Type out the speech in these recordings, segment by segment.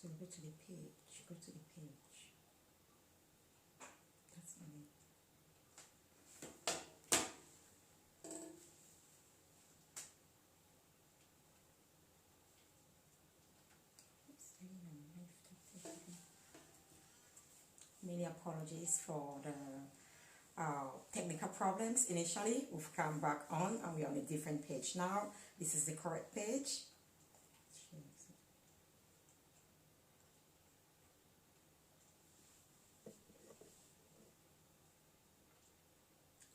So go to the page. Go to the page. That's money. Many apologies for the technical problems initially. We've come back on and we're on a different page now. This is the correct page.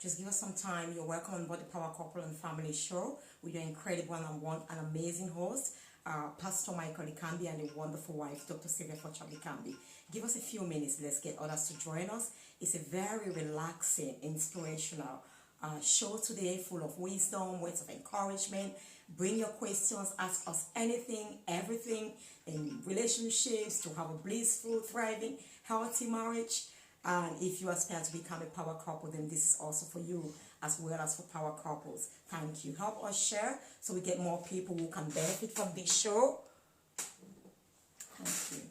Just give us some time. You're welcome on board the Power Couple and Family Show with your incredible and amazing host, Pastor Michael Ikambi, and a wonderful wife, Dr. Sylvia Focha Ikambi. Give us a few minutes. Let's get others to join us. It's a very relaxing, inspirational show today, full of wisdom, words of encouragement. Bring your questions. Ask us anything, everything in relationships to have a blissful, thriving, healthy marriage. And if you aspire to become a power couple, then this is also for you as well as for power couples. Thank you. Help us share so we get more people who can benefit from this show. Thank you.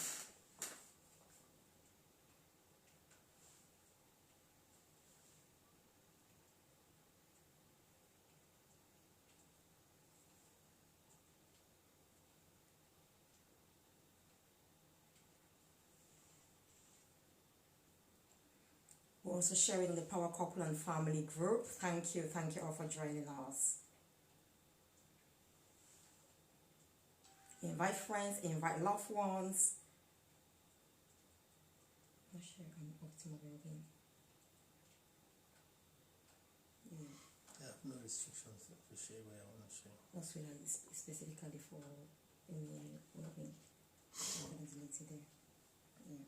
We're also sharing the Power Couple and Family group. Thank you all for joining us. Invite friends, invite loved ones. I'll share optimal well-being. I have no restrictions to share where I want to share. That's really specifically for any well-being. I'm going to delete it there. Yeah.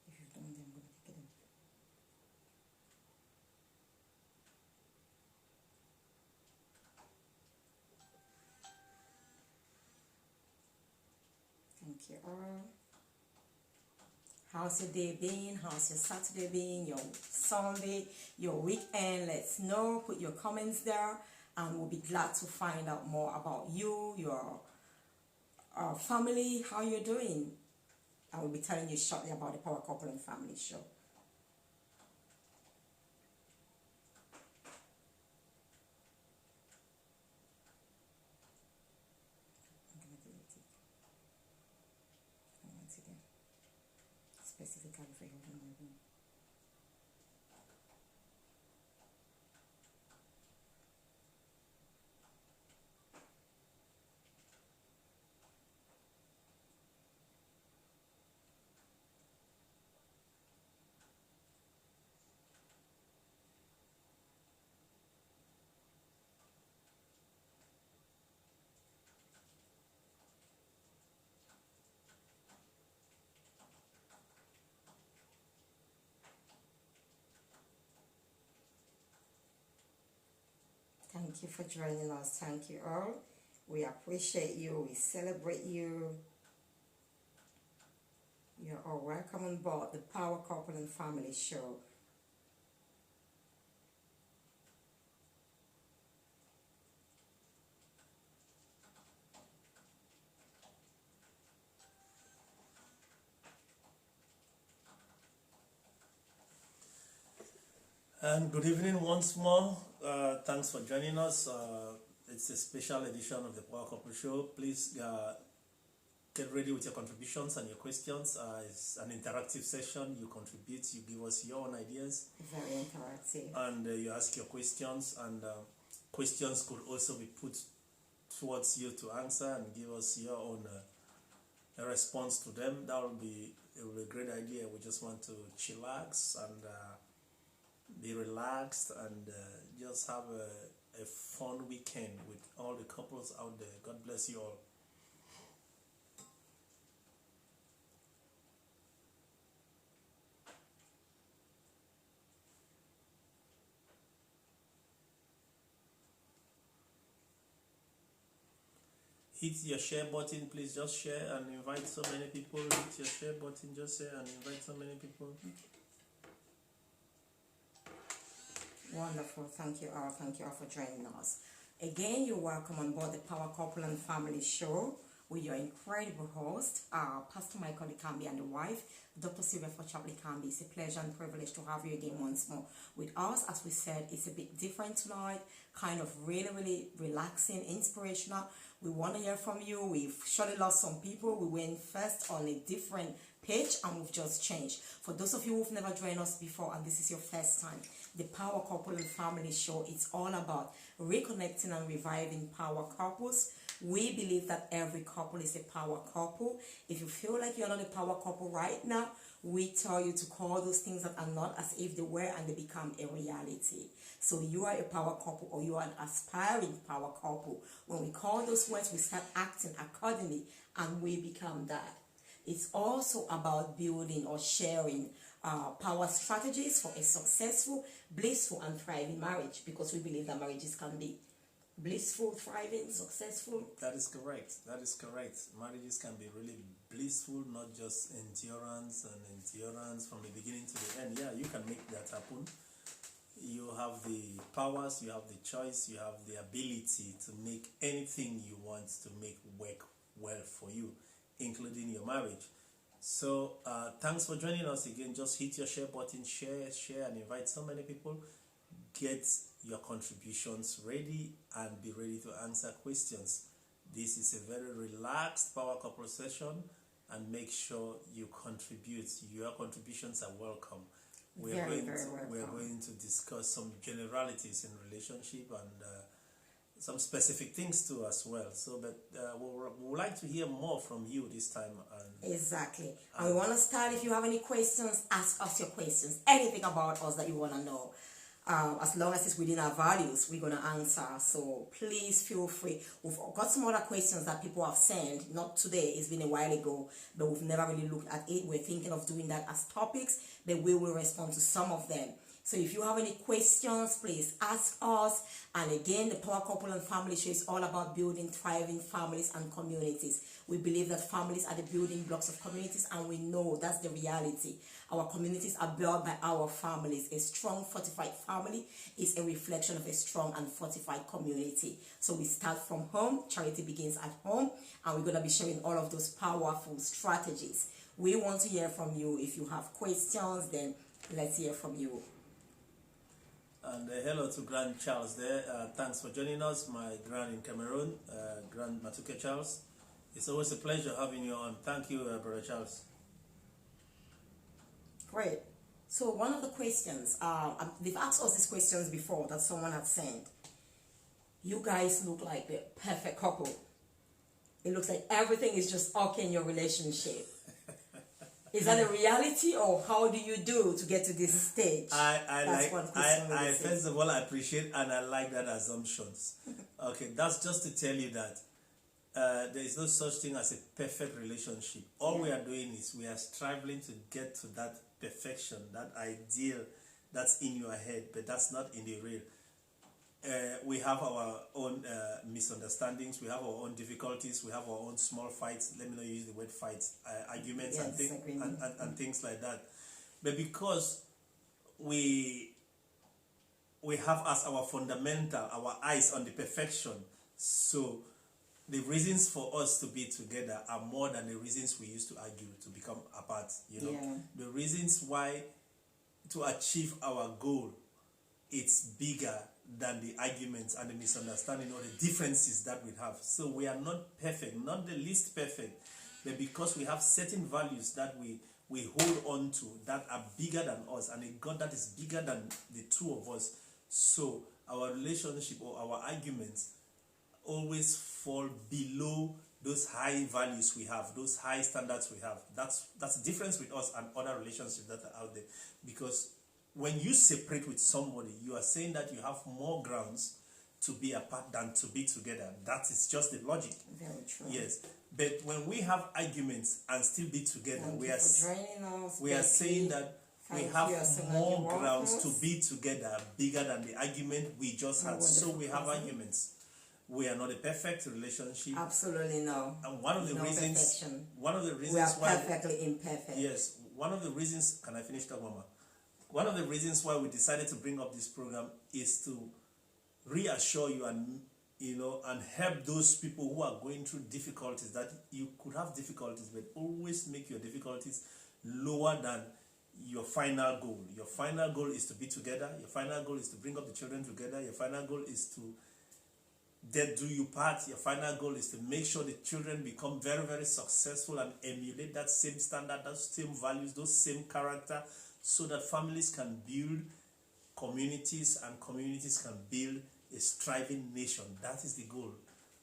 If you've done them, I'm going to take it in. Thank you all. How's your day been? How's your Saturday been? Your Sunday? Your weekend? Let's know. Put your comments there, and we'll be glad to find out more about you, your family, how you're doing. I will be telling you shortly about the Power Couple and Family Show. I'm going to delete it. Once again, specifically for your well-being. Thank you for joining us. Thank you all. We appreciate you. We celebrate you. You're all welcome on board the Power Couple and Family Show. And good evening once more. Thanks for joining us. It's a special edition of the Power Couple Show. Please get ready with your contributions and your questions. It's an interactive session. You contribute, you give us your own ideas. Very interactive. And you ask your questions, and questions could also be put towards you to answer and give us your own response to them. That will be a great idea. We just want to chillax and be relaxed and just have a fun weekend with all the couples out there. God bless you all. Hit your share button, please. Just share and invite so many people. Hit your share button, just share and invite so many people. Wonderful. Thank you all. Thank you all for joining us. Again, you're welcome on board the Power Couple and Family Show with your incredible host, Pastor Michael Likambi and the wife, Dr. Sylvia Fochabley Likambi. It's a pleasure and privilege to have you again once more with us. As we said, it's a bit different tonight, kind of really relaxing, inspirational. We want to hear from you. We've surely lost some people. We went first on a different page and we've just changed. For those of you who've never joined us before and this is your first time, the Power Couple and Family Show, it's all about reconnecting and reviving power couples. We believe that every couple is a power couple. If you feel like you're not a power couple right now, we tell you to call those things that are not as if they were and they become a reality. So you are a power couple or you are an aspiring power couple. When we call those words, we start acting accordingly and we become that. It's also about building or sharing power strategies for a successful, blissful, and thriving marriage, because we believe that marriages can be blissful, thriving, successful. That is correct. That is correct. Marriages can be really blissful, not just endurance from the beginning to the end. Yeah, you can make that happen. You have the powers, you have the choice, you have the ability to make anything you want to make work well for you, including your marriage. So thanks for joining us again. Just hit your share button, share and invite so many people. Get your contributions ready and be ready to answer questions. This is a very relaxed power couple session, and make sure you contribute. Your contributions are welcome. We are going to discuss some generalities in relationship and some specific things too as well. So, but we would like to hear more from you this time. Exactly. And we want to start. If you have any questions, ask us your questions. Anything about us that you want to know. As long as it's within our values, we're going to answer. So please feel free. We've got some other questions that people have sent. Not today. It's been a while ago, but we've never really looked at it. We're thinking of doing that as topics, but we will respond to some of them. So if you have any questions, please ask us. And again, the Power Couple and Family Show is all about building thriving families and communities. We believe that families are the building blocks of communities, and we know that's the reality. Our communities are built by our families. A strong, fortified family is a reflection of a strong and fortified community. So we start from home. Charity begins at home, and we're going to be sharing all of those powerful strategies. We want to hear from you. If you have questions, then let's hear from you. And hello to Grand Charles there. Thanks for joining us, my Grand in Cameroon, Grand Matuke Charles. It's always a pleasure having you on. Thank you, Brother Charles. Great. So one of the questions, they've asked us these questions before that someone had sent. You guys look like the perfect couple. It looks like everything is just okay in your relationship. Is that a reality, or how do you do to get to this stage? I first of all, I appreciate and I like that assumptions. Okay, that's just to tell you that there is no such thing as a perfect relationship. All we are doing is we are striving to get to that perfection, that ideal that's in your head, but that's not in the real. We have our own misunderstandings, we have our own difficulties, we have our own small fights. Let me not use the word fights, arguments and things like that. But because we have as our fundamental, our eyes on the perfection, so the reasons for us to be together are more than the reasons we used to argue to become apart. You know, the reasons why to achieve our goal, it's bigger than the arguments and the misunderstanding or the differences that we have. So we are not perfect, not the least perfect, but because we have certain values that we hold on to that are bigger than us, and a God that is bigger than the two of us. So our relationship or our arguments always fall below those high values we have, those high standards we have. That's the difference with us and other relationships that are out there. Because when you separate with somebody, you are saying that you have more grounds to be apart than to be together. That is just the logic. Very true. Yes. But when we have arguments and still be together, we are saying that we have more grounds to be together, bigger than the argument we just had. So we have arguments. We are not a perfect relationship. Absolutely no. And one of the reasons perfection. One of the reasons we are why perfectly imperfect. Yes. One of the reasons, can I finish that, Mama? One of the reasons why we decided to bring up this program is to reassure you and and help those people who are going through difficulties. That you could have difficulties, but always make your difficulties lower than your final goal. Your final goal is to be together. Your final goal is to bring up the children together. Your final goal is to do your part. Your final goal is to make sure the children become very, very successful and emulate that same standard, those same values, those same character, so that families can build communities and communities can build a striving nation. That is the goal.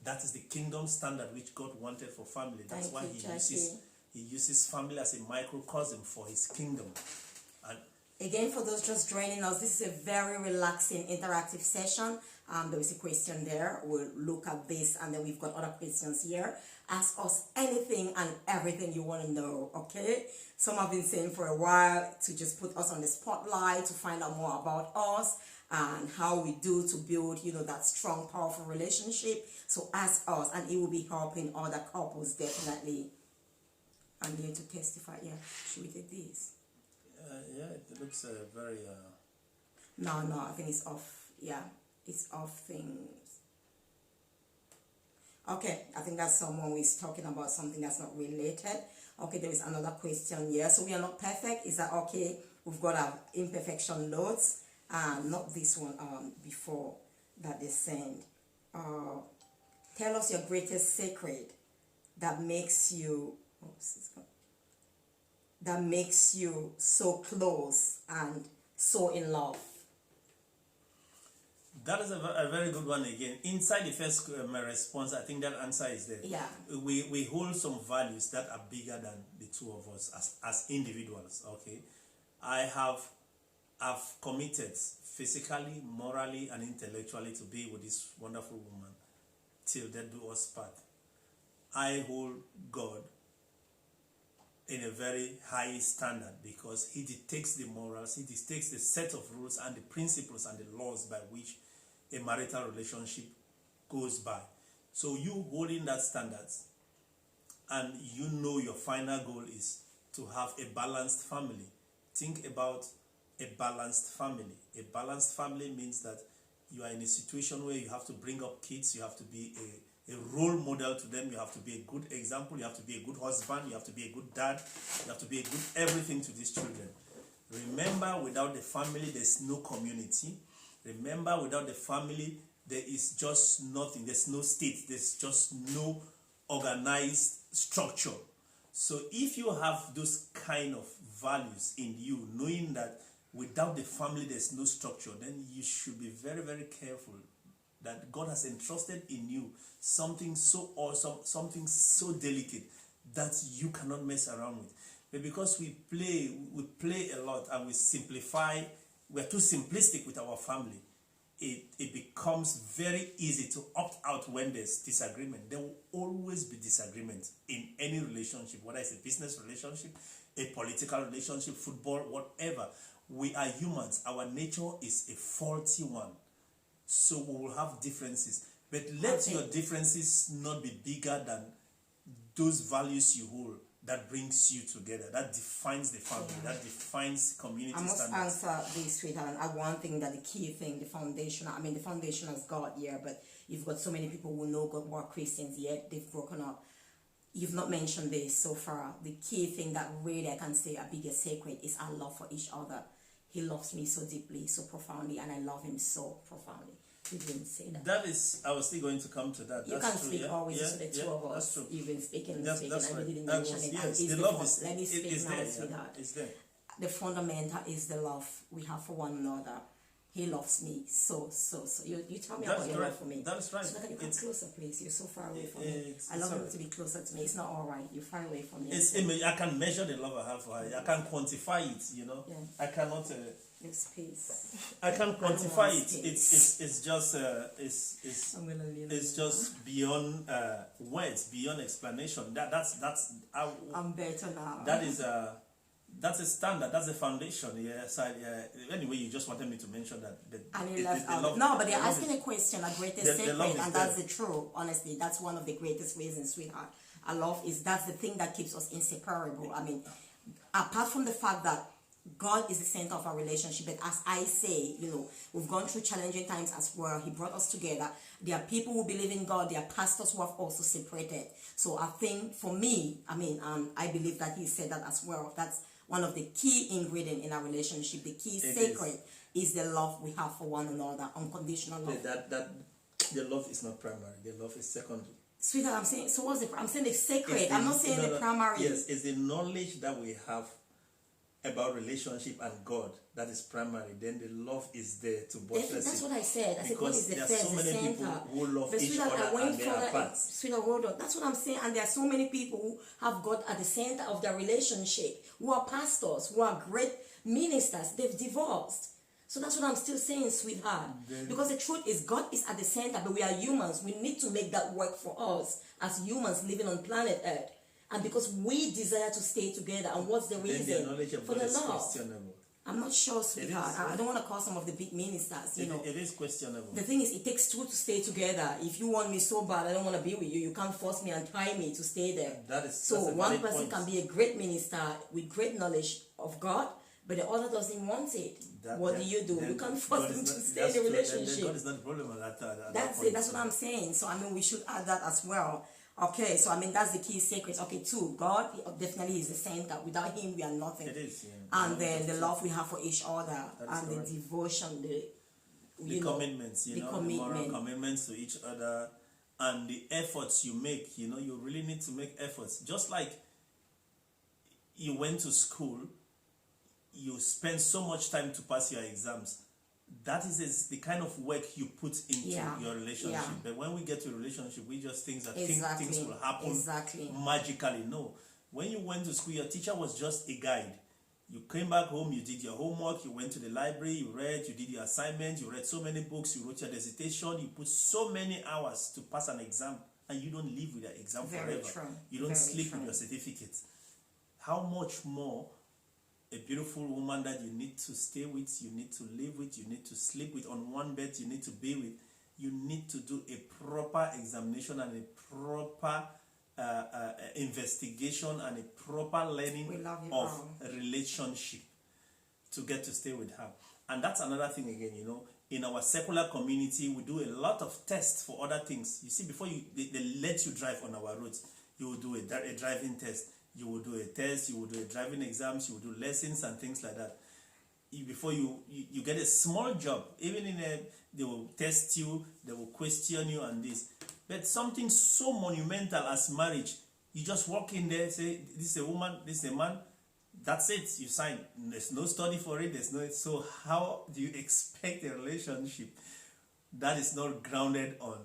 That is the kingdom standard which God wanted for family. That's why he uses family as a microcosm for his kingdom. And again, for those just joining us, this is a very relaxing, interactive session. There is a question there. We'll look at this, and then we've got other questions here. Ask us anything and everything you want to know, okay? Some have been saying for a while to just put us on the spotlight, to find out more about us and how we do to build, that strong, powerful relationship. So ask us, and it will be helping other couples, definitely. I'm here to testify. Yeah, should we take this? Yeah, it looks very... No, I think it's off. Yeah, it's off things. Okay, I think that's someone who is talking about something that's not related. Okay, there is another question here. So we are not perfect. Is that okay? We've got our imperfection notes. Not this one, before that they send. Tell us your greatest secret that makes you... that makes you so close and so in love. That is a very good one again. Inside the first my response, I think that answer is there. Yeah. We hold some values that are bigger than the two of us as individuals, okay? I've committed physically, morally, and intellectually to be with this wonderful woman till death do us part. I hold God in a very high standard because he dictates the morals, he dictates the set of rules and the principles and the laws by which a marital relationship goes by. So you holding that standards, and your final goal is to have a balanced family. Think about a balanced family. A balanced family means that you are in a situation where you have to bring up kids, you have to be a role model to them, you have to be a good example, you have to be a good husband, you have to be a good dad, you have to be a good everything to these children. Remember, without the family, there's no community. Remember, without the family, there is just nothing. There's no state. There's just no organized structure. So if you have those kind of values in you, knowing that without the family, there's no structure, then you should be very, very careful that God has entrusted in you something so awesome, something so delicate that you cannot mess around with. But because we play a lot and we simplify, we're too simplistic with our family, it becomes very easy to opt out when there's disagreement. There will always be disagreement in any relationship, whether it's a business relationship, a political relationship, football, whatever. We are humans. Our nature is a faulty one. So we will have differences. But let your differences not be bigger than those values you hold that brings you together, that defines the family, that defines community standards. I must answer this, sweetheart. And one thing that the key thing, the foundation has God here, but you've got so many people who know God who are Christians, yet they've broken up. You've not mentioned this so far. The key thing that really I can say a bigger secret is our love for each other. He loves me so deeply, so profoundly, and I love him so profoundly. You didn't say that. That is, I was still going to come to that. You that's can true, speak yeah? always to the two of us. That's true. You've been speaking, that's and right. you didn't mention it. Yes, the love is, let me speak now, sweetheart. It's there. The fundamental is the love we have for one another. He loves me so. You tell me That's about your right. love for me. That's right. So can you come closer, please? You're so far away from me. I love you to be closer to me. It's not all right. You're far away from me. I can measure the love I have for her. I can quantify it. Yeah. I cannot. Your space. I can quantify it. It's just it's just beyond words, beyond explanation. That's I'm better now. That's a standard. That's a foundation. Yes. Anyway, you just wanted me to mention that. And he left out. No, but they're asking a question, a greatest secret, and that's the truth. Honestly, that's one of the greatest reasons, sweetheart. That's the thing that keeps us inseparable. I mean, apart from the fact that God is the center of our relationship. But as I say, we've gone through challenging times as well. He brought us together. There are people who believe in God. There are pastors who have also separated. So I think for me, I believe that he said that as well. That's one of the key ingredients in our relationship. The key secret is the love we have for one another, unconditional love. That the love is not primary. The love is secondary. Sweetheart, I'm saying, so what's I'm saying the secret. I'm not saying the primary. Yes, it's the knowledge that we have about relationship and God that is primary. Then the love is there to buttress it. That's what I said. I said God is the there are first, so many the people center. who love But each other and they are parts. Sweetheart, hold on. That's what I'm saying. And there are so many people who have God at the center of their relationship, who are pastors, who are great ministers. They've divorced. So that's what I'm still saying, sweetheart. Because the truth is, God is at the center, but we are humans. We need to make that work for us as humans living on planet Earth. And because we desire to stay together, and what's the reason? For the love. Questionable. I'm not sure, sweetheart. I don't want to call some of the big ministers, It is questionable. The thing is, it takes two to stay together. If you want me so bad, I don't want to be with you. You can't force me and tie me to stay there. That's one person can be a great minister with great knowledge of God, but the other doesn't want it. What do? You can't force them to stay in the relationship. Then God is not the problem at that. That's it. That's what I'm saying. So we should add that as well. Okay, so that's the key secret. Okay, two, God definitely is the center. Without him, we are nothing. It is, And then the love we have for each other, and correct. the devotion, the commitments, the moral commitments to each other, and the efforts you make. You really need to make efforts. Just like you went to school, you spend so much time to pass your exams. That is the kind of work you put into your relationship. Yeah. But when we get to a relationship, we just think that Exactly. things will happen magically. No. When you went to school, your teacher was just a guide. You came back home, you did your homework, you went to the library, you read, you did your assignment, you read so many books, you wrote your dissertation, you put so many hours to pass an exam, and you don't live with that exam forever. True. You don't sleep with your certificate. How much more a beautiful woman that you need to stay with, you need to live with, you need to sleep with, on one bed you need to be with, you need to do a proper examination and a proper investigation and a proper learning of a relationship to get to stay with her. And that's another thing again, in our secular community, we do a lot of tests for other things. You see, before they let you drive on our roads, you will do a driving test. You will do a test, you will do a driving exams, you will do lessons and things like that. Before you get a small job, even they will test you, they will question you and this. But something so monumental as marriage, you just walk in there, say, this is a woman, this is a man, that's it, you sign. There's no study for it, so how do you expect a relationship that is not grounded on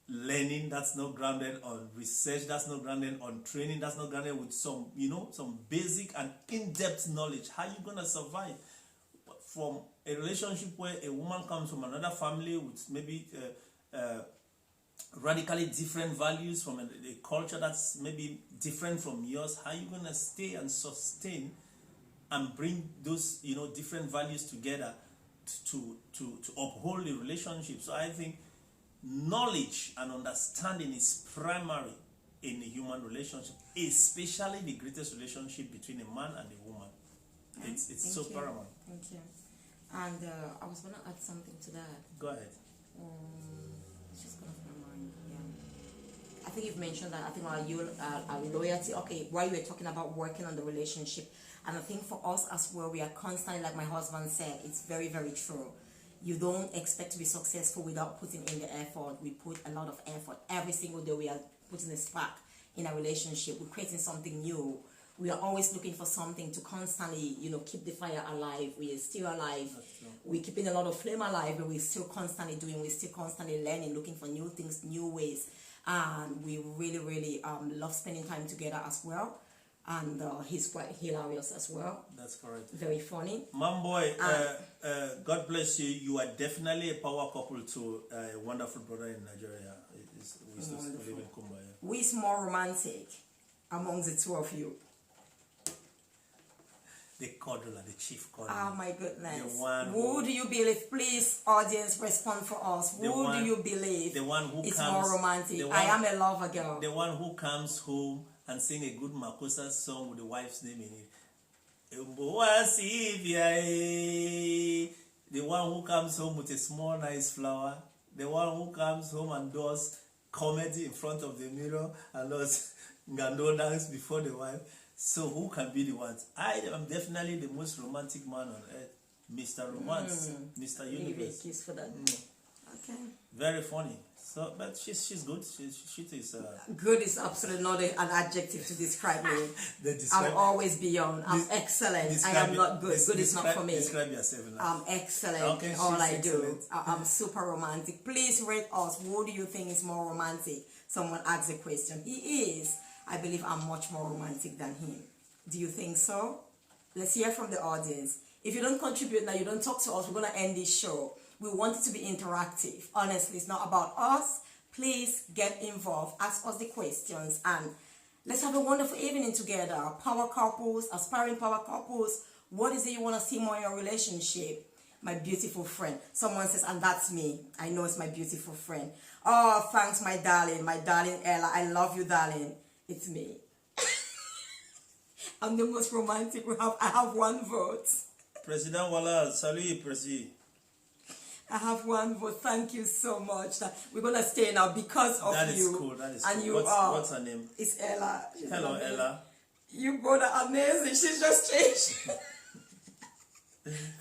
learning, that's not grounded on research, that's not grounded on training, that's not grounded with some basic and in-depth knowledge? How are you going to survive from a relationship where a woman comes from another family with maybe radically different values, from a culture that's maybe different from yours? How are you going to stay and sustain and bring those different values together to uphold the relationship? So I think knowledge and understanding is primary in a human relationship, especially the greatest relationship between a man and a woman. It's so paramount. Thank you. And I was going to add something to that. Go ahead. It's just gone off my mind. Yeah. I think you've mentioned that. I think our loyalty. Okay, while you were talking about working on the relationship, and I think for us as well, we are constantly, like my husband said, it's very, very true. You don't expect to be successful without putting in the effort. We put a lot of effort. Every single day we are putting a spark in a relationship. We're creating something new. We are always looking for something to constantly, keep the fire alive. We are still alive. We're keeping a lot of flame alive, but we're still constantly doing, we're still constantly learning, looking for new things, new ways. And we really, really love spending time together as well. And he's quite hilarious as well. That's correct. Very funny. Mom boy, God bless you. You are definitely a power couple to a wonderful brother in Nigeria. We used to live in Kumbaya. Who is more romantic among the two of you? The Cordula, the chief Cordula. Oh my goodness. Who do you believe? Please, audience, respond for us. Who do you believe the one who is comes, more romantic? I am a lover girl. The one who comes home and sing a good Makosa song with the wife's name in it. The one who comes home with a small nice flower, the one who comes home and does comedy in front of the mirror and does Ngando dance before the wife. So who can be the ones? I am definitely the most romantic man on earth. Mr. Romance, Mr. Universe. Kiss for that. Okay. Very funny. So, but she's good. She is. Good is absolutely not an adjective to describe me. Describe, I'm always beyond. I'm excellent. I am not good. Good is not for me. Describe yourself. I'm excellent Okay, in all I excellent. do. I'm super romantic. Please rate us. Who do you think is more romantic? Someone asked a question. He is. I believe I'm much more romantic than him. Do you think so? Let's hear from the audience. If you don't contribute now, you don't talk to us, we're going to end this show. We want it to be interactive. Honestly, it's not about us. Please get involved. Ask us the questions and let's have a wonderful evening together. Power couples, aspiring power couples. What is it you want to see more in your relationship? My beautiful friend. Someone says, and that's me. I know it's my beautiful friend. Oh, thanks, my darling Ella. I love you, darling. It's me. I'm the most romantic. I have one vote. President Wallace, salut, President. I have one vote. Thank you so much. We're gonna stay now because of that you. Is cool. That is and cool. you What's her name? It's Ella. She's Hello, amazing. Ella. You both are amazing. She's just changed.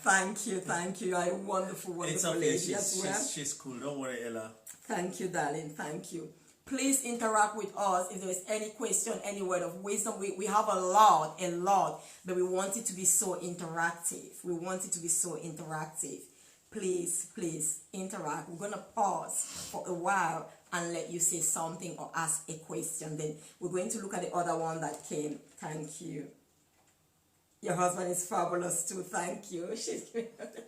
Thank you. You are a wonderful It's okay. lady as well. She's cool. Don't worry, Ella. Thank you, darling. Thank you. Please interact with us. If there is any question, any word of wisdom, we have a lot, but we want it to be so interactive. Please interact. We're going to pause for a while and let you say something or ask a question. Then we're going to look at the other one that came. Thank you. Your husband is fabulous too. Thank you. She's giving me the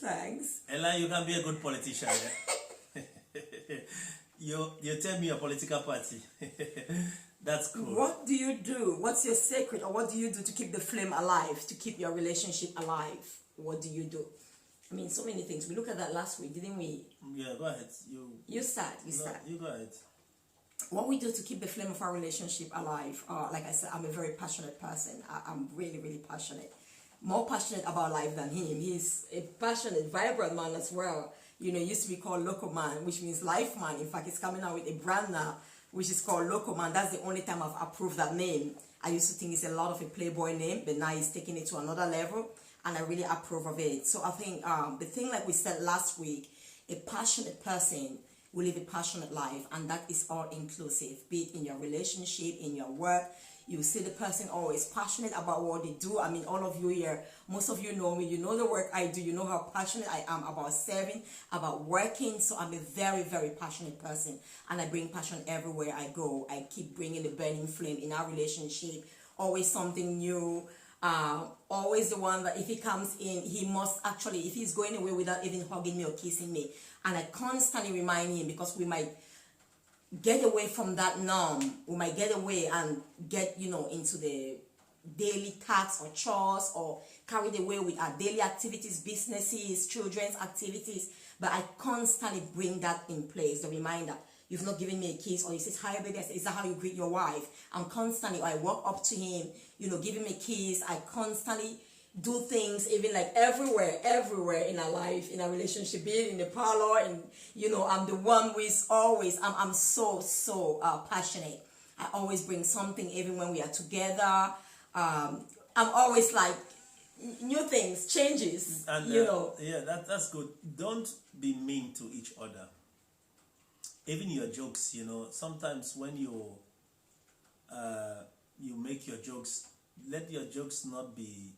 Thanks. Ella, you can be a good politician, yeah? You tell me your political party. That's cool. What do you do? What's your secret? Or what do you do to keep the flame alive? To keep your relationship alive? What do you do? I mean, so many things. We looked at that last week, didn't we? Yeah, go ahead. You start. You go ahead. What we do to keep the flame of our relationship alive, like I said, I'm a very passionate person. I'm really, really passionate. More passionate about life than him. He's a passionate, vibrant man as well. You know, it used to be called Loco Man, which means life man. In fact, he's coming out with a brand now, which is called Loco Man. That's the only time I've approved that name. I used to think it's a lot of a playboy name, but now he's taking it to another level, and I really approve of it. So I think the thing, like we said last week, a passionate person will live a passionate life, and that is all inclusive, be it in your relationship, in your work. You see the person always passionate about what they do. I mean, all of you here, most of you know me. You know the work I do. You know how passionate I am about serving, about working. So I'm a very, very passionate person. And I bring passion everywhere I go. I keep bringing the burning flame in our relationship. Always something new. Always the one that if he comes in, he must actually, if he's going away without even hugging me or kissing me. And I constantly remind him, because we might get away from that norm. We might get away and get, into the daily tasks or chores, or carried away with our daily activities, businesses, children's activities. But I constantly bring that in place, the reminder. You've not given me a kiss, or he says, hi, baby. I say, is that how you greet your wife? I'm constantly, I walk up to him, give him a kiss. I constantly do things, even like everywhere in our life, in our relationship, be it in the parlor, and I'm the one who is always, I'm so passionate. I always bring something, even when we are together. I'm always like new things, changes, and yeah, that's good. Don't be mean to each other. Even your jokes, sometimes when you make your jokes, let your jokes not be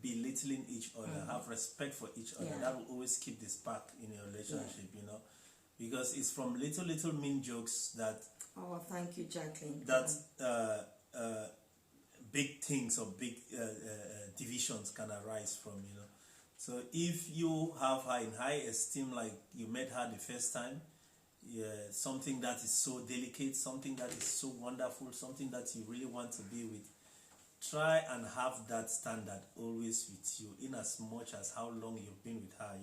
belittling each other. Have respect for each other. Yeah. That will always keep the spark in your relationship, because it's from little mean jokes that oh, thank you, Jacqueline, that big things or big divisions can arise from. So if you have her in high esteem, like you met her the first time, something that is so delicate, something that is so wonderful, something that you really want to be with, try and have that standard always with you, in as much as how long you've been with her.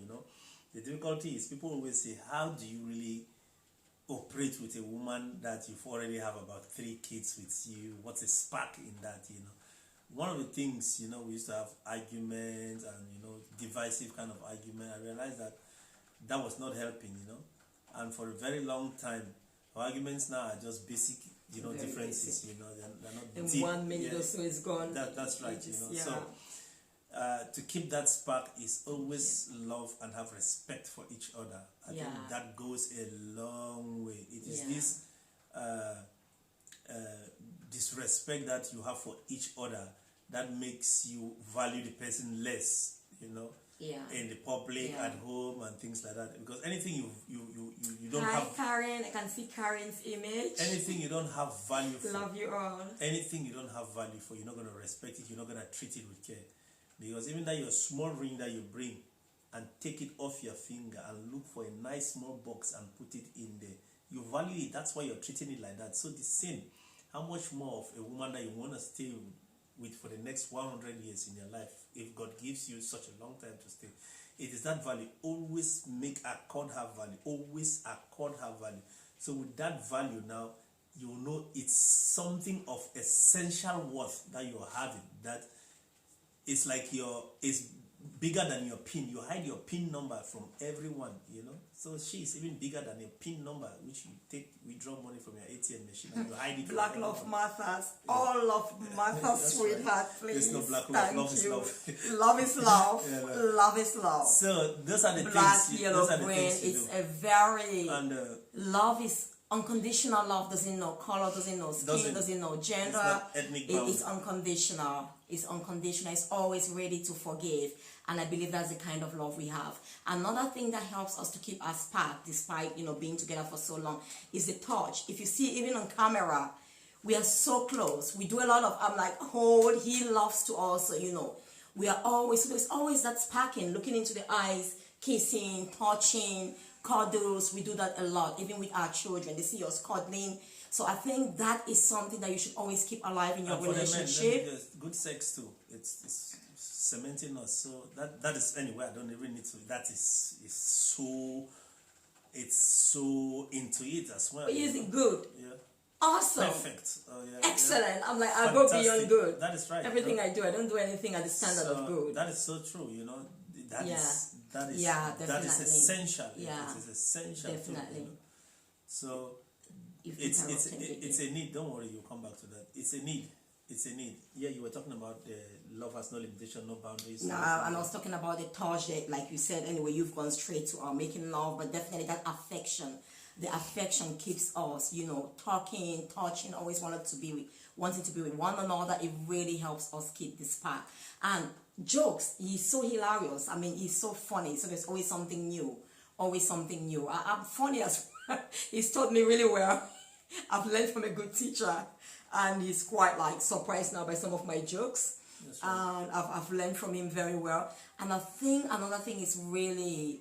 The difficulty is people always say, how do you really operate with a woman that you've already have about 3 kids with you? What's a spark in that? one of the things, you know, we used to have arguments and, you know, divisive kind of argument. I realized that that was not helping, you know. And for a very long time, our arguments now are just basic, you know, Very differences, basic. you know, they're not In deep. 1 minute Yeah. or so, it's gone. That's right, you know. Yeah. So to keep that spark is always love and have respect for each other. I think that goes a long way. It is this disrespect that you have for each other that makes you value the person less, you know, in the public, at home, and things like that. Because anything you don't have. Karen, I can see Karen's image. Anything you don't have value for. Love you all. Anything you don't have value for, you're not going to respect it. You're not going to treat it with care. Because even that your small ring that you bring and take it off your finger and look for a nice small box and put it in there, you value it. That's why you're treating it like that. So the same, how much more of a woman that you want to stay with for the next 100 years in your life, if God gives you such a long time to stay, it is that value. Always accord her value. Always accord her value. So with that value now, you know it's something of essential worth that you're having, that it's like it's bigger than your PIN. You hide your PIN number from everyone, you know. So she's even bigger than a PIN number, which you withdraw money from your ATM machine and you hide it. Black love Martha's. All love Martha's, sweetheart, right. please. There's no black Thank love. Love is you. love. Love is love. Love is love. So those are the Black, things. yellow, Those are the green. things you It's do. a very And love is unconditional love. Doesn't know color. Doesn't know skin. Doesn't know gender. It's not ethnic bound. It's unconditional. It's unconditional. It's always ready to forgive. And I believe that's the kind of love we have. Another thing that helps us to keep our spark, despite, you know, being together for so long, is the touch. If you see, even on camera, we are so close. We do a lot of, I'm like, hold. He loves to also, you know, we are always, so there's always that sparking, looking into the eyes, kissing, touching, cuddles. We do that a lot, even with our children. They see us cuddling. So I think that is something that you should always keep alive in your and for relationship. the men, there's good sex too. It's cementing us. So that is, anyway, I don't even need to. That is so, it's so into it as well. But is it good? Yeah. Awesome. Perfect. Oh, yeah, Excellent. yeah. I'm like, I go Fantastic. beyond good. That is right. Everything I do, I don't do anything at the standard of good. That is so true. You know, that is Yeah, that is definitely. essential. Yeah. It is essential. Definitely. You know? So If we it's can it's rotate it's it. a need. Don't worry, you'll come back to that. It's a need. It's a need. Yeah, you were talking about the love has no limitation, no boundaries. No, and I was talking about the touch that, like you said, anyway, you've gone straight to making love, but definitely that affection. The affection keeps us, you know, talking, touching, always wanting to be with one another. It really helps us keep this spark. And jokes, he's so hilarious. I mean, he's so funny. So there's always something new. Always something new. I'm funny as well. He's taught me really well. I've learned from a good teacher. And he's quite like surprised now by some of my jokes. That's right. And I've learned from him very well. And I think another thing is really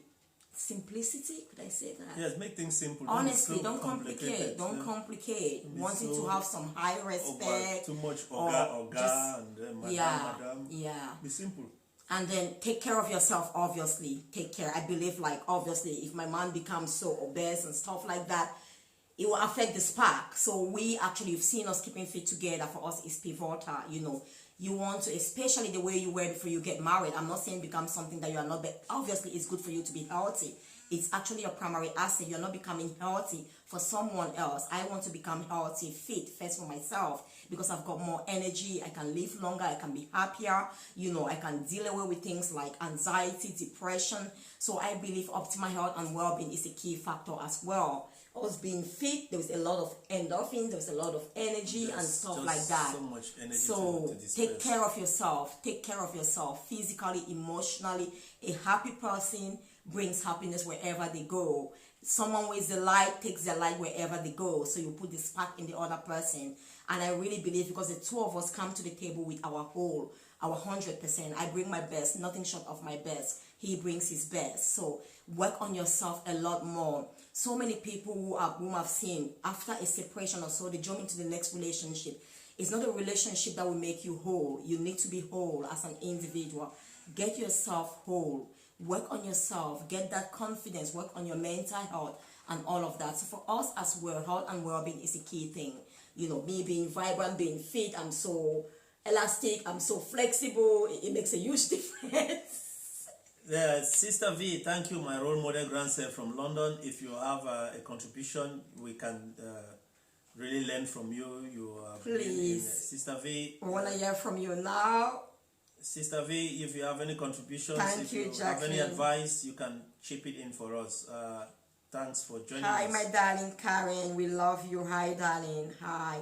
simplicity. Could I say that? Yes, make things simple. Honestly, Don't don't be so complicate. complicated. Don't Yeah. complicate. Don't be Wanting so to have some high respect. Too much or oga, just- and madam, yeah, madam. yeah. Be simple. And then take care of yourself, obviously. Take care. I believe, like, obviously, if my man becomes so obese and stuff like that, it will affect the spark. So we actually, you've seen us keeping fit together. For us, is pivotal. You know, you want to, especially the way you were before you get married. I'm not saying become something that you are not, but obviously it's good for you to be healthy. It's actually your primary asset. You're not becoming healthy for someone else. I want to become healthy, fit, first for myself, because I've got more energy. I can live longer. I can be happier. You know, I can deal away with things like anxiety, depression. So I believe optimal health and well-being is a key factor as well. Us being fit, there was a lot of endorphins, there was a lot of energy and stuff just like that. So much energy So to disperse. take care of yourself. Take care of yourself physically, emotionally. A happy person brings happiness wherever they go. Someone with the light takes the light wherever they go. So you put the spark in the other person. And I really believe, because the two of us come to the table with our whole, our 100%. I bring my best, nothing short of my best. He brings his best. So work on yourself a lot more. So many people whom I've seen, after a separation or so, they jump into the next relationship. It's not a relationship that will make you whole. You need to be whole as an individual. Get yourself whole. Work on yourself. Get that confidence. Work on your mental health and all of that. So for us as well, health and well-being is a key thing. You know, me being vibrant, being fit, I'm so elastic, I'm so flexible. It makes a huge difference. Yeah, Sister V, thank you, my role model grandson from London. If you have a contribution, we can really learn from you. You have been in, Please. Sister V. We want to hear from you now. Sister V, if you have any contributions, Thank if you, you have Jacqueline. any advice, you can chip it in for us. Thanks for joining Hi, us. my darling Karen. We love you. Hi, darling. Hi.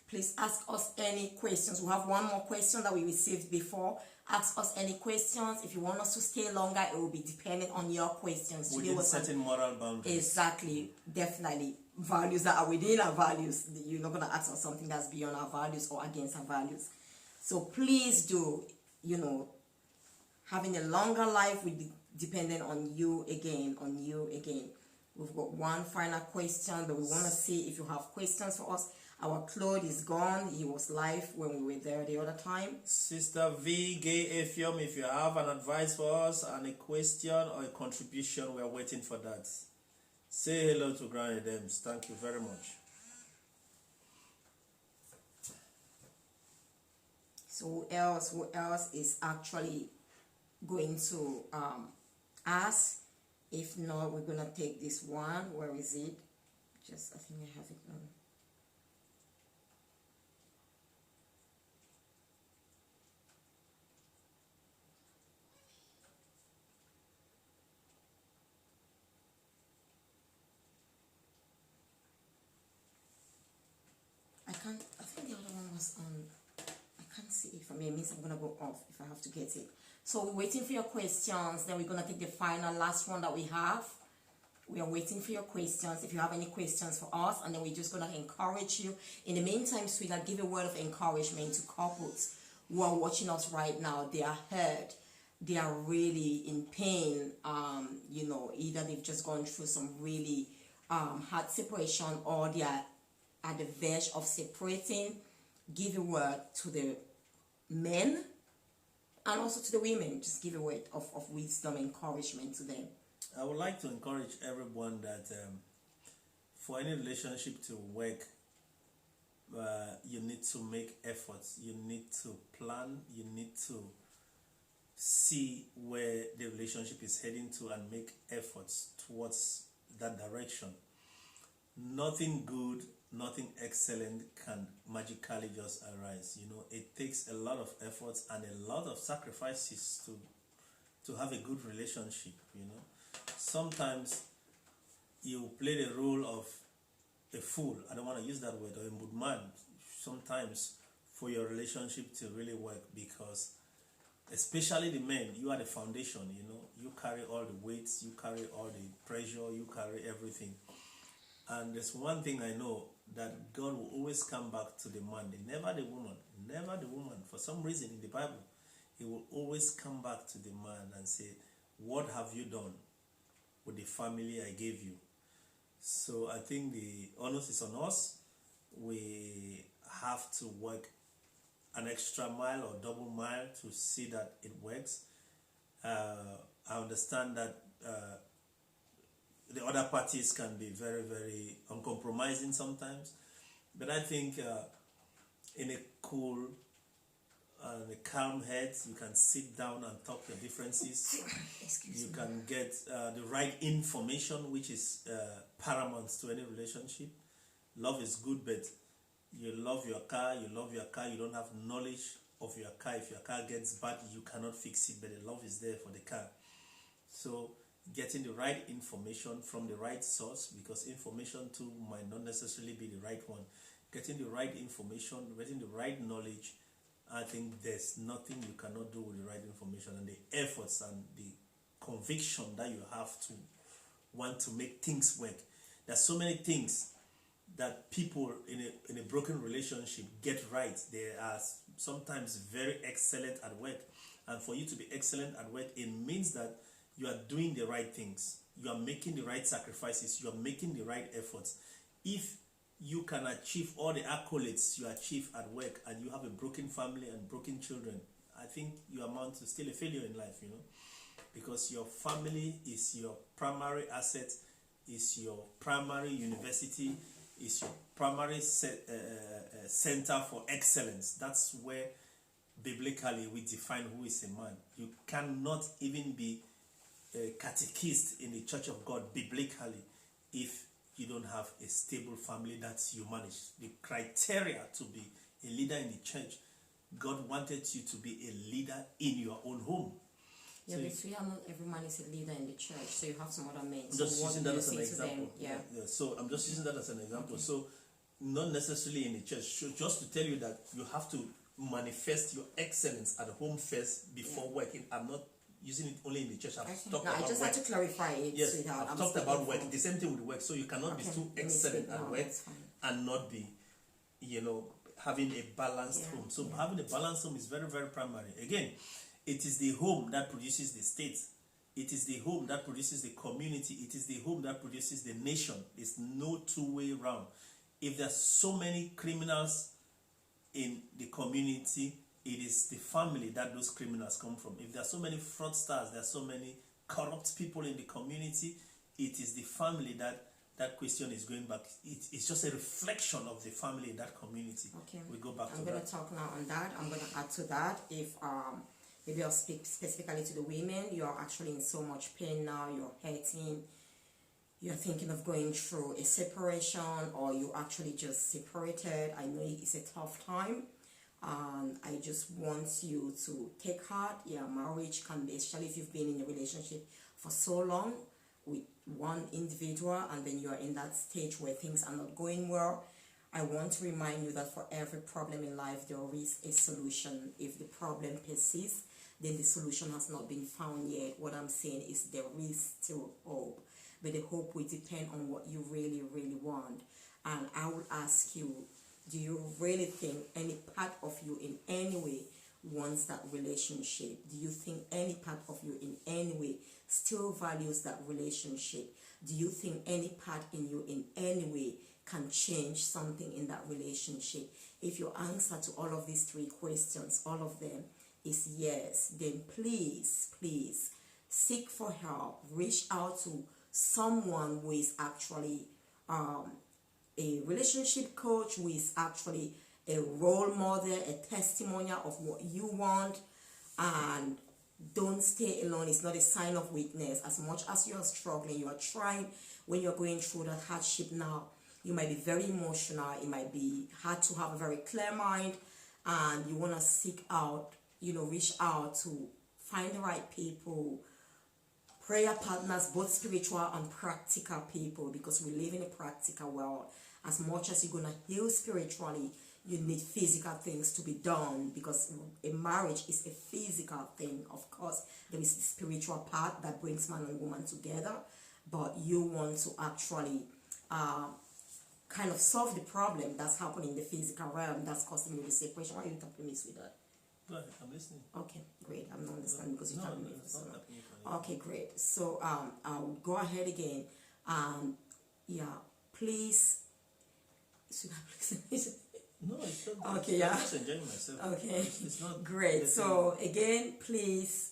Please ask us any questions. We have one more question that we received before. Ask us any questions. If you want us to stay longer, it will be dependent on your questions. Within certain moral boundaries. Exactly. Definitely. Values that are within our values. You're not going to ask us something that's beyond our values or against our values. So please do, having a longer life will be dependent on you again, We've got one final question, but we want to see if you have questions for us. Our Claude is gone. He was live when we were there the other time. Sister V, Gay Efium, if you have an advice for us and a question or a contribution, we are waiting for that. Say hello to Granny Dems. Thank you very much. So who else is actually going to ask? If not, we're going to take this one. Where is it? I think I have it now. I think the other one was on. I can't see it from here. It means I'm going to go off if I have to get it. So we're waiting for your questions. Then we're going to take the final last one that we have. We are waiting for your questions. If you have any questions for us, and then we're just going to encourage you. In the meantime, sweetheart, give a word of encouragement to couples who are watching us right now. They are hurt. They are really in pain. Either they've just gone through some really hard separation, or they are at the verge of separating. Give a word to the men and also to the women. Just give a word of wisdom, encouragement to them. I would like to encourage everyone that for any relationship to work, you need to make efforts. You need to plan. You need to see where the relationship is heading to and make efforts towards that direction. Nothing good, nothing excellent can magically just arise. It takes a lot of efforts and a lot of sacrifices to have a good relationship. Sometimes you play the role of a fool. I don't want to use that word, or a good man. Sometimes for your relationship to really work, because especially the men, you are the foundation. You carry all the weights, you carry all the pressure, you carry everything. And there's one thing I know, that God will always come back to the man, never the woman. Never the woman. For some reason in the Bible, He will always come back to the man and say, what have you done with the family I gave you? So I think the onus is on us. We have to work an extra mile or double mile to see that it works. I understand that the other parties can be very, very uncompromising sometimes. But I think in a cool and a calm head, you can sit down and talk your differences. You can get the right information, which is paramount to any relationship. Love is good, but you love your car, you don't have knowledge of your car. If your car gets bad, you cannot fix it, but the love is there for the car. So getting the right information from the right source, because information too might not necessarily be the right one. Getting the right information, getting the right knowledge, I think there's nothing you cannot do with the right information, and the efforts and the conviction that you have to want to make things work. There's so many things that people in a broken relationship get right. They are sometimes very excellent at work, and for you to be excellent at work, it means that you are doing the right things, you are making the right sacrifices, you are making the right efforts. If you can achieve all the accolades you achieve at work and you have a broken family and broken children, I think you amount to still a failure in life, because your family is your primary asset, is your primary university, is your primary center for excellence. That's where biblically we define who is a man. You cannot even be a catechist in the Church of God biblically if you don't have a stable family that you manage. The criteria to be a leader in the church, God wanted you to be a leader in your own home. Yeah, but we are not every man is a leader in the church, so you have some other men. I'm just so using that as an example. Yeah. So I'm just using that as an example. Okay. So not necessarily in the church. So just to tell you that you have to manifest your excellence at home first before working. I'm not using it only in the church. I've talked about I just work. had to clarify it. Yes, sweetheart. I've talked about work. The same thing with work. So you cannot be too excellent at work and not be, having a balanced home. So having a balanced home is very, very primary. Again, it is the home that produces the state. It is the home that produces the community. It is the home that produces the nation. There's no two-way round. If there's so many criminals in the community, it is the family that those criminals come from. If there are so many fraudsters, there are so many corrupt people in the community, it is the family that question is going back. It's just a reflection of the family in that community. Okay. We go back to that. I'm going to talk now on that. I'm going to add to that. If maybe I'll speak specifically to the women. You are actually in so much pain now. You're hurting. You're thinking of going through a separation, or you actually just separated. I know it's a tough time. I just want you to take heart. Yeah, marriage can be, especially if you've been in a relationship for so long with one individual, and then you are in that stage where things are not going well. I want to remind you that for every problem in life, there is a solution. If the problem persists, then the solution has not been found yet. What I'm saying is there is still hope, but the hope will depend on what you really, really want. And I will ask you, do you really think any part of you in any way wants that relationship? Do you think any part of you in any way still values that relationship? Do you think any part in you in any way can change something in that relationship? If your answer to all of these three questions, all of them, is yes, then please seek for help. Reach out to someone who is actually a relationship coach, who is actually a role model, a testimonial of what you want. And don't stay alone. It's not a sign of weakness. As much as you are struggling, you are trying, when you're going through that hardship now, you might be very emotional. It might be hard to have a very clear mind, and you want to seek out, reach out to find the right people, prayer partners, both spiritual and practical people, because we live in a practical world. As much as you're going to heal spiritually, you need physical things to be done, because a marriage is a physical thing. Of course, there is the spiritual part that brings man and woman together, but you want to actually kind of solve the problem that's happening in the physical realm that's causing you the separation. Why are you tapping me with that? Go ahead, I'm listening. Okay, great. I'm not understanding because you're tapping me. No. Okay, great. So I'll go ahead again. Please. No, it's not. Okay, yeah. I'm just enjoying myself. Okay, it's not great. So again, please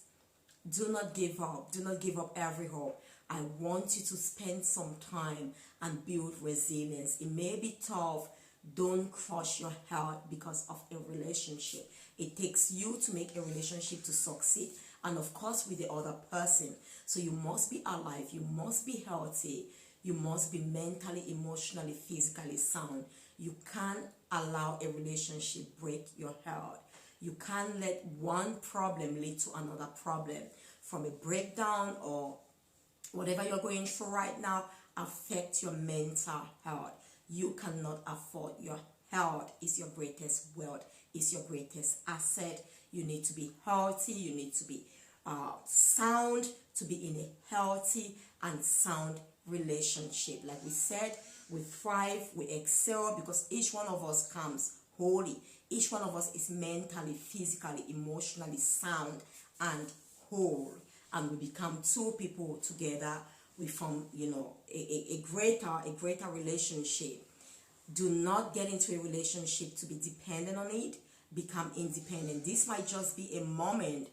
do not give up. Do not give up every hope. I want you to spend some time and build resilience. It may be tough. Don't crush your health because of a relationship. It takes you to make a relationship to succeed, and of course with the other person. So you must be alive. You must be healthy. You must be mentally, emotionally, physically sound. You can't allow a relationship break your health. You can't let one problem lead to another problem. From a breakdown or whatever you're going through right now affect your mental health. You cannot afford your health. Is your greatest wealth. Is your greatest asset. You need to be healthy. You need to be sound, to be in a healthy and sound relationship. Like we said, we thrive, we excel, because each one of us comes holy. Each one of us is mentally, physically, emotionally sound and whole, and we become two people together. We form, a greater relationship. Do not get into a relationship to be dependent on it. Become independent. This might just be a moment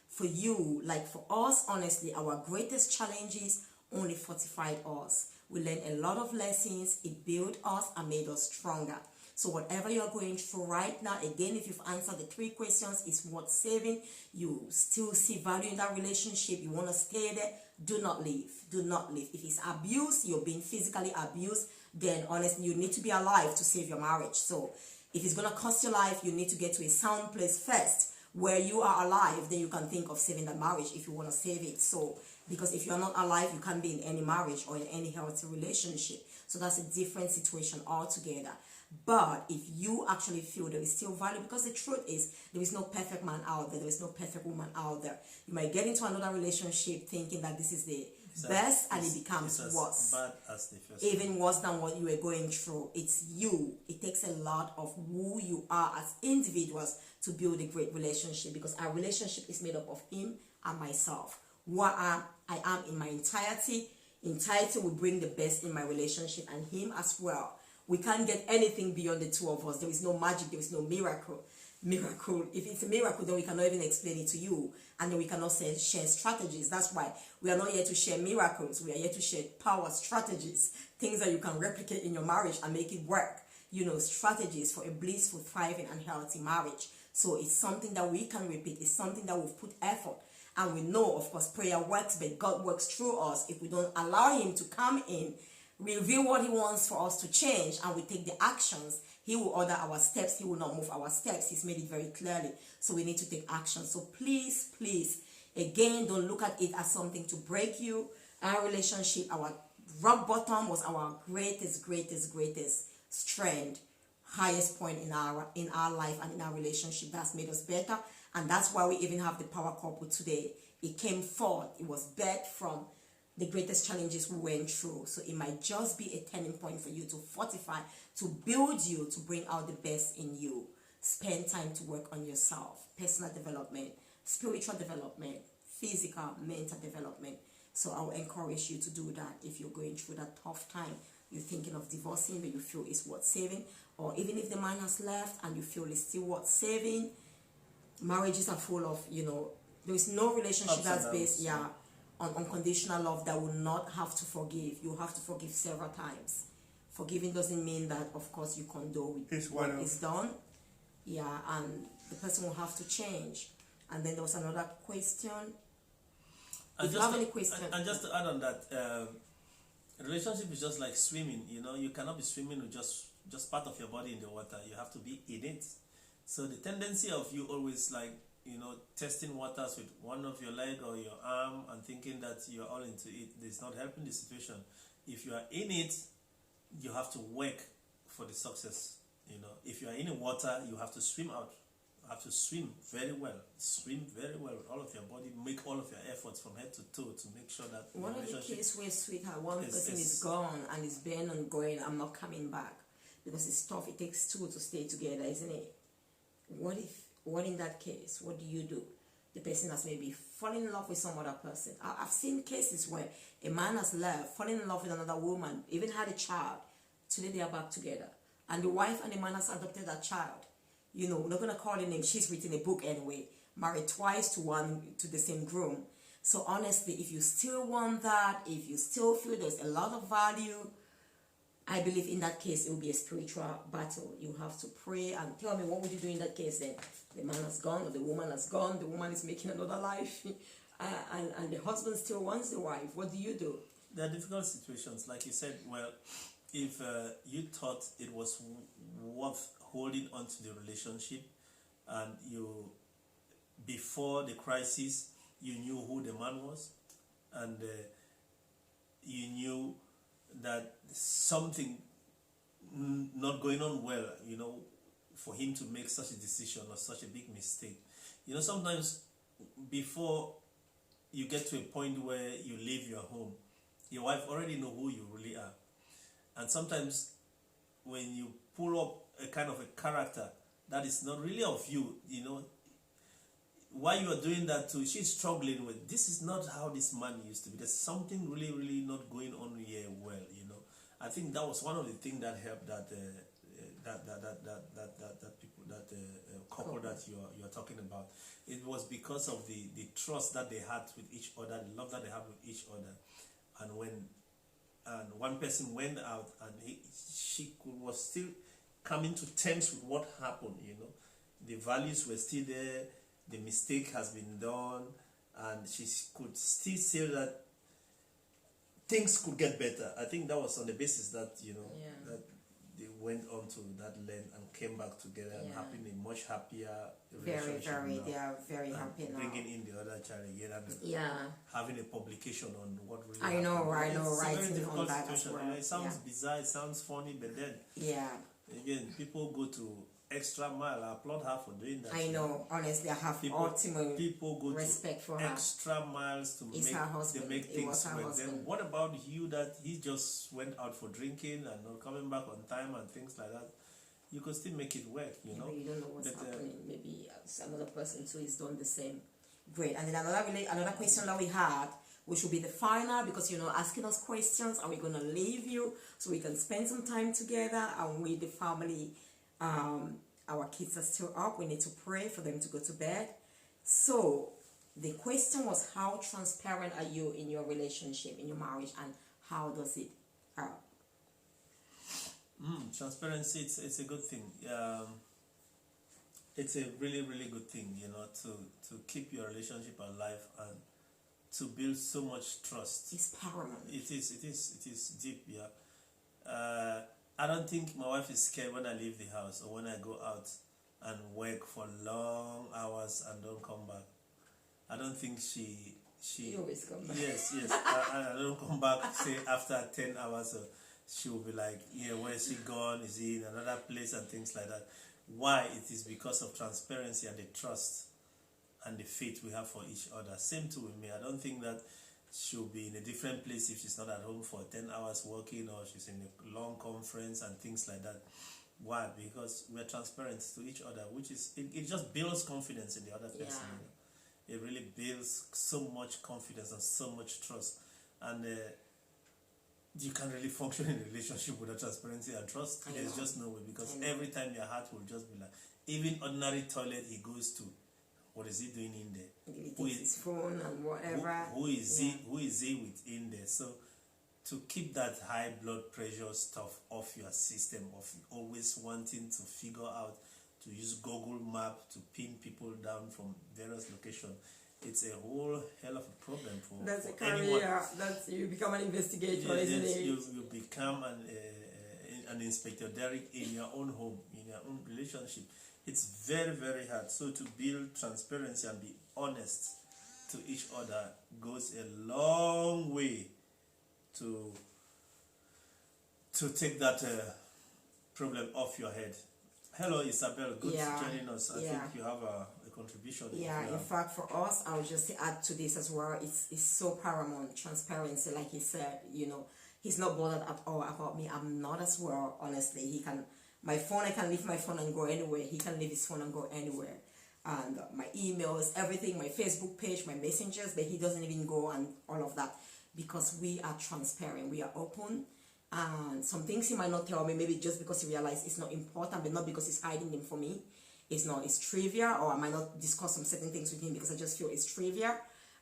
for you. Like for us, honestly, our greatest challenges only fortified us. We learned a lot of lessons. It built us and made us stronger. So whatever you're going through right now, again, if you've answered the 3 questions, it's worth saving. You still see value in that relationship. You want to stay there. Do not leave. Do not leave. If it's abuse, you're being physically abused, then honestly, you need to be alive to save your marriage. So if it's going to cost your life, you need to get to a sound place first where you are alive. Then you can think of saving that marriage if you want to save it. So because if you're not alive, you can't be in any marriage or in any healthy relationship. So that's a different situation altogether. But if you actually feel there is still value, because the truth is there is no perfect man out there, there is no perfect woman out there. You might get into another relationship thinking that this is the best, and it becomes worse. Bad as the first even worse than what you were going through. It's you. It takes a lot of who you are as individuals to build a great relationship, because our relationship is made up of him and myself. What I am in my entirety will bring the best in my relationship, and him as well. We can't get anything beyond the 2 of us. There is no magic. There is no miracle. If it's a miracle, then we cannot even explain it to you. And then we cannot share strategies. That's why we are not here to share miracles. We are here to share power strategies. Things that you can replicate in your marriage and make it work. You know, strategies for a blissful, thriving, and healthy marriage. So it's something that we can repeat. It's something that we've put effort. And we know, of course, prayer works, but God works through us. If we don't allow him to come in, reveal what he wants for us to change, and we take the actions, he will order our steps. He will not move our steps. He's made it very clearly. So we need to take action. So please, again, don't look at it as something to break you. Our relationship, our rock bottom was our greatest strength, highest point in our life and in our relationship. That's made us better. And that's why we even have the power couple today. It came forth. It was birthed from the greatest challenges we went through. So it might just be a turning point for you to fortify, to build you, to bring out the best in you. Spend time to work on yourself. Personal development, spiritual development, physical, mental development. So I will encourage you to do that if you're going through that tough time. You're thinking of divorcing, but you feel it's worth saving. Or even if the man has left and you feel it's still worth saving. Marriages are full of, there is no relationship that's based, on unconditional love that will not have to forgive. You have to forgive several times. Forgiving doesn't mean that, of course, you condone what is done. Yeah, and the person will have to change. And then there was another question. If you have any question. And just to add on that, a relationship is just like swimming. You cannot be swimming with just part of your body in the water. You have to be in it. So the tendency of you always testing waters with one of your leg or your arm and thinking that you're all into it, it's not helping the situation. If you are in it, you have to work for the success. If you are in the water, you have to swim out. You have to swim very well. Swim very well with all of your body. Make all of your efforts from head to toe to make sure that one of the cases where, sweetheart, one person is gone and is bent on going, I'm not coming back, because it's tough. It takes 2 to stay together, isn't it? What in that case? What do you do? The person has maybe fallen in love with some other person. I've seen cases where a man has left, fallen in love with another woman, even had a child. Today they are back together. And the wife and the man has adopted that child. We're not going to call the name. She's written a book anyway. Married twice to the same groom. So honestly, if you still want that, if you still feel there's a lot of value, I believe in that case it will be a spiritual battle. You have to pray and tell me, what would you do in that case then? The man has gone or the woman has gone. The woman is making another life. And the husband still wants the wife. What do you do? There are difficult situations. Like you said, well, if you thought it was worth holding on to the relationship, and before the crisis, you knew who the man was, and you knew that something not going on well, for him to make such a decision or such a big mistake. Sometimes before you get to a point where you leave your home, your wife already know who you really are. And sometimes when you pull up a kind of a character that is not really of you, while you are doing that too, she's struggling with, this is not how this man used to be. There's something really, really not going on here well, I think that was one of the things that helped that couple that you're talking about. It was because of the trust that they had with each other, the love that they had with each other. And when and one person went out, and was still coming to terms with what happened. The values were still there, the mistake has been done, and she could still say that things could get better. I think that was on the basis that that they went on to that land and came back together and having a much happier relationship. They are very happy now. Bringing in the other child again and having a publication on what really I know, it's a very difficult on that situation. as well. It sounds bizarre, it sounds funny, but then again, people go to extra mile. I applaud her for doing that. I know, honestly, I have ultimate respect for her. Extra miles to make things work. Then what about you that he just went out for drinking and not coming back on time and things like that? You could still make it work, But you don't know what's happening. Maybe another person too is doing the same. Great. And then another question that we had, which will be the final, because asking us questions, and we're gonna leave you so we can spend some time together and with the family. Our kids are still up. We need to pray for them to go to bed. So the question was, how transparent are you in your relationship, in your marriage, and how does it transparency, it's a good thing. It's a really, really good thing, to keep your relationship alive and to build so much trust. It's paramount. It is deep, I don't think my wife is scared when I leave the house or when I go out and work for long hours and don't come back. I don't think she You always come back. Yes. I don't come back, say, after 10 hours. She will be like, where is she gone? Is he in another place and things like that? Why? It is because of transparency and the trust and the faith we have for each other. Same too with me. I don't think that she'll be in a different place if she's not at home for 10 hours working, or she's in a long conference and things like that. Why? Because we're transparent to each other, which is, it just builds confidence in the other person. It really builds so much confidence and so much trust. And you can't really function in a relationship without transparency and trust. There's just no way, because every time your heart will just be like, even ordinary toilet he goes to, what is he doing in there? He takes his phone and whatever. Who is he with in there? So to keep that high blood pressure stuff off your system, of always wanting to figure out, to use Google Map to pin people down from various locations, it's a whole hell of a problem for anyone. That's you become an investigator, isn't it? You become an Inspector Derrick in your own home, in your own relationship. It's very, very hard. So to build transparency and be honest to each other goes a long way to take that problem off your head. Hello, Isabel. Good to joining us. I think you have a contribution. In fact, for us, I'll just add to this as well. It's so paramount. Transparency, like he said, he's not bothered at all about me. I'm not as well, honestly. My phone, I can leave my phone and go anywhere. He can leave his phone and go anywhere. And my emails, everything, my Facebook page, my messengers, but he doesn't even go and all of that, because we are transparent. We are open. And some things he might not tell me, maybe just because he realizes it's not important, but not because he's hiding them from me. It's trivia, or I might not discuss some certain things with him because I just feel it's trivia.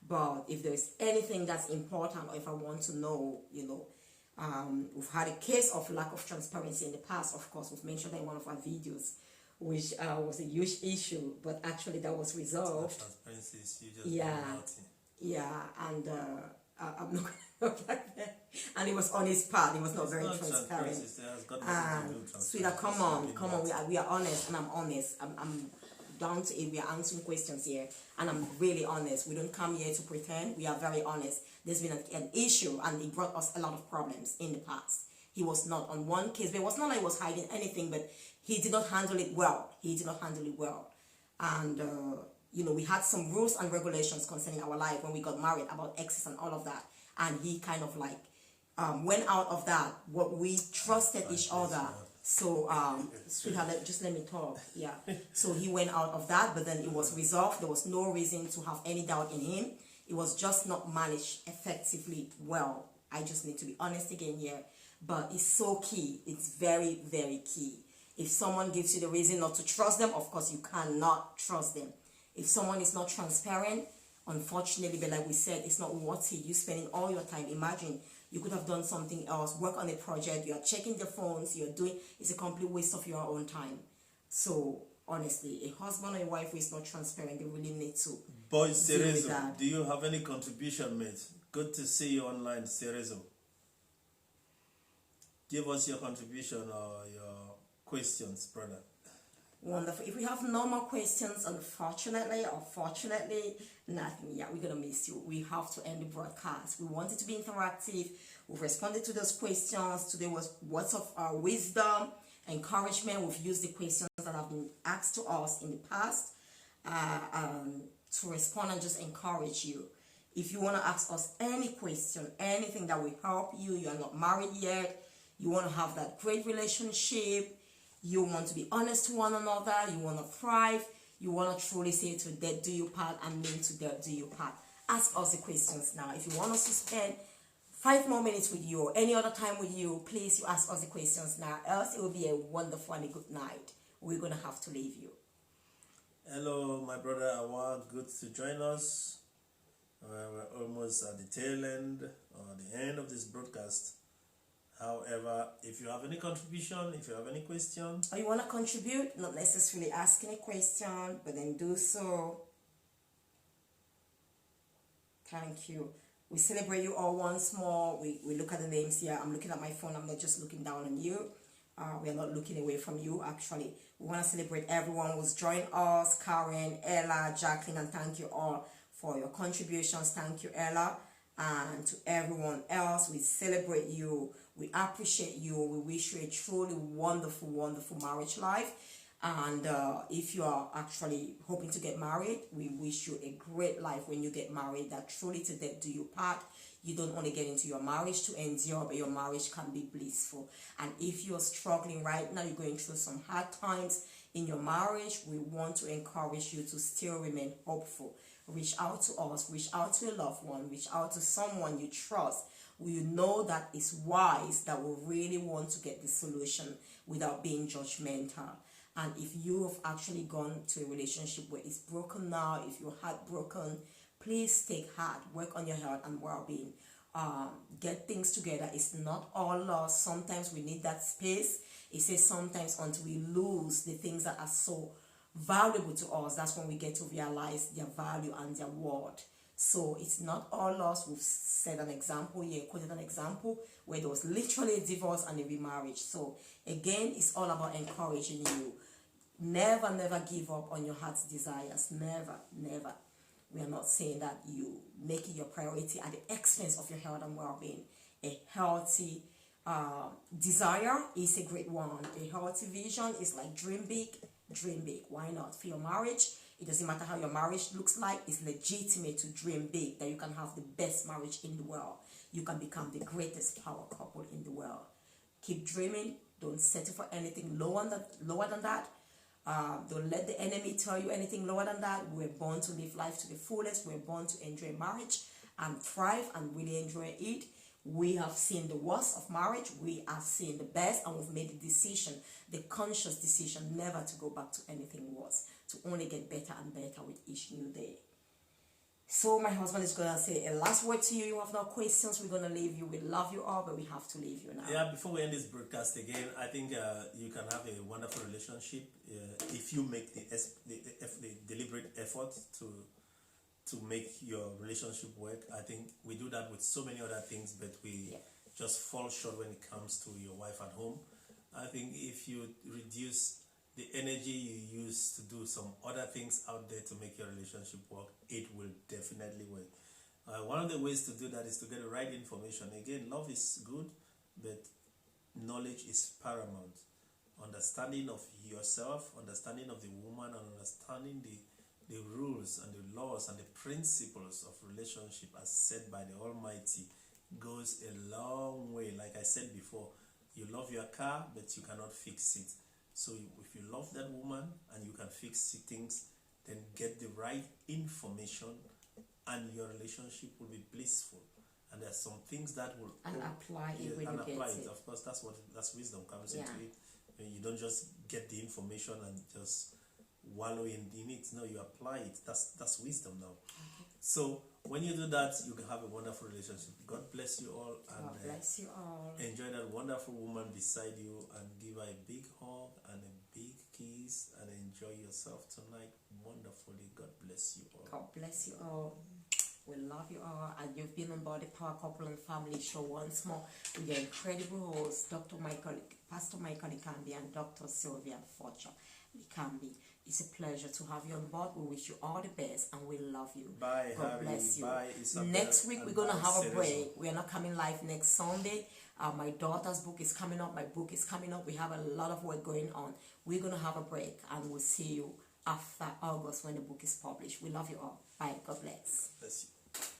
But if there's anything that's important, or if I want to know, we've had a case of lack of transparency in the past. Of course, we've mentioned that in one of our videos, which was a huge issue, but actually that was resolved. Transparency is you just and I'm not going to like that. And it was on his part. He was not very transparent. Sweetheart, come on. We are honest, and I'm honest. I'm down to it. We are answering questions here, and I'm really honest. We don't come here to pretend. We are very honest. There's been an issue, and it brought us a lot of problems in the past. He was not on one case, but it was not like he was hiding anything, but he did not handle it well. And we had some rules and regulations concerning our life when we got married, about exes and all of that. And he kind of like went out of that. What we trusted each other. So, sweetheart, just let me talk. Yeah. So he went out of that, but then it was resolved. There was no reason to have any doubt in him. It was just not managed effectively well. I just need to be honest again here. But it's so key. It's very, very key. If someone gives you the reason not to trust them, of course you cannot trust them. If someone is not transparent, unfortunately, but like we said, it's not worth it. You spending all your time. Imagine You could have done something else, work on a project, you're checking the phones, it's a complete waste of your own time. So honestly, a husband or a wife who is not transparent, they really need to Boys, deal with Cerezo, that. do you have any contribution, mate? Good to see you online, Cerezo. Give us your contribution or your questions, brother. Wonderful. If we have no more questions, unfortunately or fortunately, nothing. Yeah, we're gonna miss you. We have to end the broadcast. We want it to be interactive. We've responded to those questions. Today was words of wisdom, encouragement. We've used the questions that have been asked to us in the past to respond and just encourage you. If you want to ask us any question, anything that will help you, you are not married yet, you want to have that great relationship, you want to be honest to one another, you want to thrive, you want to truly say to death do you part and mean to death do you part. Ask us the questions now. If you want us to spend 5 more minutes with you or any other time with you, please you ask us the questions now, else it will be a wonderful and a good night. We're going to have to leave you. Hello, my brother Awa. Good to join us. We're almost at the tail end or the end of this broadcast. However, if you have any contribution, if you have any question, or you want to contribute, not necessarily asking a question, but then do so. Thank you. We celebrate you all once more. We look at the names here. I'm looking at my phone. I'm not just looking down on you. We are not looking away from you, actually. We want to celebrate everyone who's joined us. Karen, Ella, Jacqueline, and thank you all for your contributions. Thank you, Ella. And to everyone else, we celebrate you. We appreciate you. We wish you a truly wonderful, wonderful marriage life. And if you are actually hoping to get married, we wish you a great life when you get married, that truly to death do you part. You don't only get into your marriage to endure, but your marriage can be blissful. And if you're struggling right now, you're going through some hard times in your marriage, we want to encourage you to still remain hopeful. Reach out to us, reach out to a loved one, reach out to someone you trust. We know that is wise, that will really want to get the solution without being judgmental. And if you have actually gone to a relationship where it's broken now, if you're heartbroken, please take heart, work on your health and well-being. Get things together. It's not all lost. Sometimes we need that space. It says sometimes until we lose the things that are so valuable to us, that's when we get to realize their value and their worth. So it's not all lost. We've said an example here, quoted an example where there was literally a divorce and a remarriage. So again, it's all about encouraging you. Never, never give up on your heart's desires. Never, never. We are not saying that you make it your priority at the expense of your health and well-being. A healthy desire is a great one. A healthy vision is like dream big, dream big. Why not? For your marriage, it doesn't matter how your marriage looks like. It's legitimate to dream big, that you can have the best marriage in the world. You can become the greatest power couple in the world. Keep dreaming. Don't settle for anything lower than that. Don't let the enemy tell you anything lower than that. We're born to live life to the fullest. We're born to enjoy marriage and thrive and really enjoy it. We have seen the worst of marriage. We are seeing the best, and we've made the decision, the conscious decision, never to go back to anything worse, to only get better and better with each new day. So my husband is going to say a last word to you. You have no questions. We're going to leave you. We love you all, but we have to leave you now. Yeah, before we end this broadcast again, I think you can have a wonderful relationship if you make the deliberate effort to make your relationship work. I think we do that with so many other things, but we just fall short when it comes to your wife at home. I think if you reduce the energy you use to do some other things out there to make your relationship work, it will definitely work. One of the ways to do that is to get the right information. Again, love is good, but knowledge is paramount. Understanding of yourself, understanding of the woman, and understanding the rules and the laws and the principles of relationship as set by the Almighty goes a long way. Like I said before, you love your car, but you cannot fix it. So if you love that woman and you can fix things, then get the right information and your relationship will be blissful. And there's some things that will apply it when you get it. Of course, that's wisdom comes into it. You don't just get the information and just wallow in it. No, you apply it. That's wisdom now. Okay. So when you do that, you can have a wonderful relationship. God bless you all, and God bless you all. enjoy that wonderful woman beside you, and give her a big hug and a big kiss, and enjoy yourself tonight wonderfully. God bless you all. God bless you all. We love you all, and you've been on board the Power Couple and Family Show once more with your incredible hosts, Pastor Michael Likambi and Dr. Sylvia Forcha Likambi. It's a pleasure to have you on board. We wish you all the best, and we love you. Bye, God Harry. bless you. Bye, Isabel. Next week, we're And going to bye, have a Cerezo. break. We are not coming live next Sunday. My daughter's book is coming up. My book is coming up. We have a lot of work going on. We're going to have a break, and we'll see you after August when the book is published. We love you all. Bye. God bless. Bless you.